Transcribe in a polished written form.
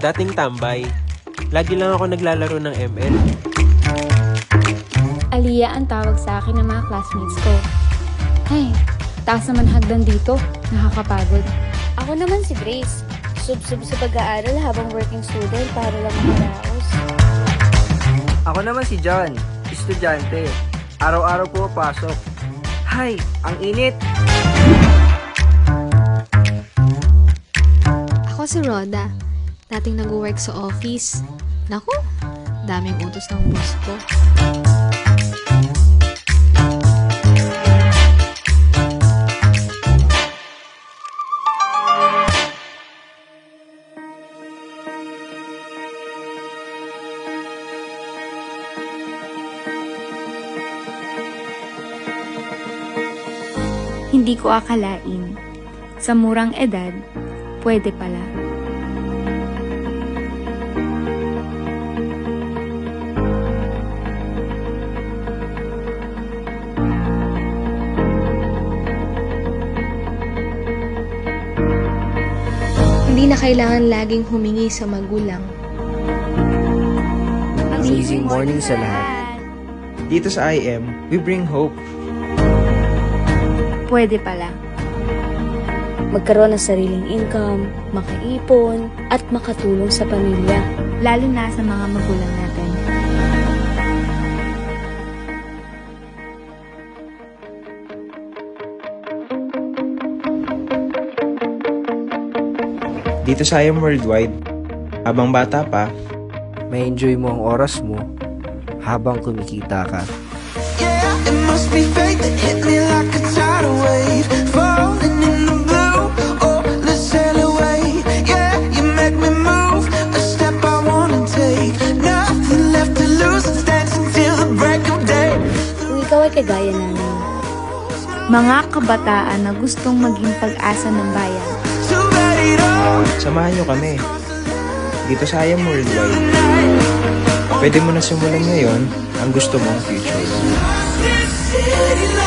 dating tambay. Lagi lang ako naglalaro ng ML. Aliyah ang tawag sa akin ng mga classmates ko. Ay, taas naman hagdan dito. Nakakapagod. Ako naman si Grace. Sub-sub sa pag-aaral habang working student para lang makaraos. Ako naman si John, estudyante. Araw-araw po pasok. Hay, ang init! Ako si Rhoda. Dating nag-work sa office. Naku, daming utos ng boss ko. Hindi ko akalain. Sa murang edad, pwede pala. Hindi na kailangan laging humingi sa magulang. Amazing morning sa lahat. Dito sa IM, we bring hope. Pwede pala. Magkaroon ng sariling income, makaipon, at makatulong sa pamilya. Lalo na sa mga magulang natin. Dito sa IM Worldwide, habang bata pa, May enjoy mo ang oras mo habang kumikita ka. Yeah, it must be fate that hit me like a tidal wave, falling in the blue. Oh, let's sail away. Yeah, you make me move a step I wanna take. Nothing left to lose. Let's dance until the break of day. Kung ikaw ay kagaya namin, Mga kabataan na gustong maging pag-asa ng bayan. To wait on samahan nyo kami. Dito sa IM Worldwide, pwede mo na simulan ngayon ang gusto mong future. this city.